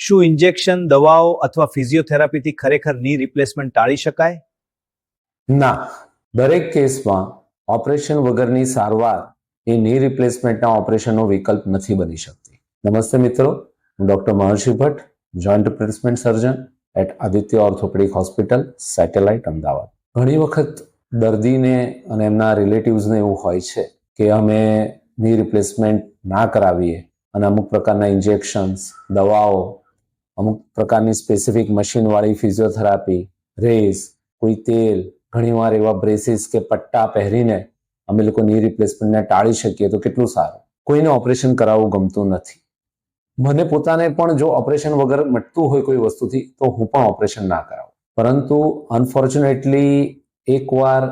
શું ઇન્જેક્શન, દવાઓ અથવા ફિઝિયોથેરાપીથી ખરેખર ની રિપ્લેસમેન્ટ ટાળી શકાય? ના, દરેક કેસમાં ઓપરેશન વગરની સારવાર એ ની રિપ્લેસમેન્ટના ઓપરેશનનો વિકલ્પ નથી બની શકતી. નમસ્તે મિત્રો, હું doctor Maharshi Bhatt, joint replacement surgeon at Aditya orthopaedic hospital, satellite, Ahmedabad. ઘણી વખત દર્દીને અને એમના રિલેટિવ્સને એવું હોય છે કે અમે ની રિપ્લેસમેન્ટ ના કરાવીએ અને અમુક પ્રકારના ઇન્જેક્શન્સ, દવાઓ, અમુક પ્રકારની સ્પેસિફિક મશીનવાળી ફિઝિયોથેરાપી, રેસ, કોઈ તેલ, ઘણીવાર એવા બ્રેસીસ કે પટ્ટા પહેરીને અમે લોકો ની રિપ્લેસમેન્ટને ટાળી શકીએ તો કેટલું સારું. કોઈને ઓપરેશન કરાવવું ગમતું નથી. મને પોતાને પણ જો ઓપરેશન વગર મટતું હોય કોઈ વસ્તુથી તો હું પણ ઓપરેશન ના કરાવું. પરંતુ અનફોર્ચ્યુનેટલી એકવાર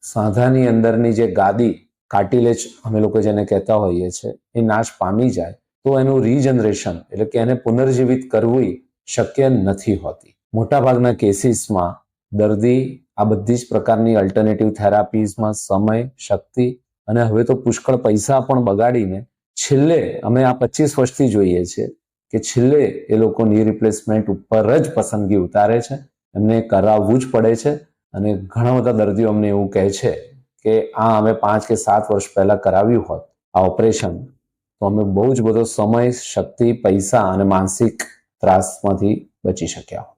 સાંધાની અંદરની જે ગાદી, કાર્ટિલેજ અમે લોકો જેને કહેતા હોઈએ છીએ, એ નાશ પામી જાય તો એનું રીજનરેશન એટલે કે એને પુનર્જીવિત કરવું શક્ય નથી હોતી. મોટાભાગના કેસીસમાં દર્દી આ બધી જ પ્રકારની અલ્ટરનેટિવ થેરાપીઝમાં સમય, શક્તિ અને હવે તો પુષ્કળ પૈસા પણ બગાડીને છેલ્લે અમે આ 25 વર્ષથી જોઈએ છીએ કે છેલ્લે એ લોકો ની રિપ્લેસમેન્ટ ઉપર જ પસંદગી ઉતારે છે. એમને કરાવવું જ પડે છે અને ઘણા બધા દર્દીઓ અમને એવું કહે છે કે આ અમે 5 કે 7 વર્ષ પહેલા કરાવ્યું હોત આ ઓપરેશન તો અમે બહુ જ બધો સમય, શક્તિ, પૈસા અને માનસિક ત્રાસમાંથી બચી શક્યા હોત.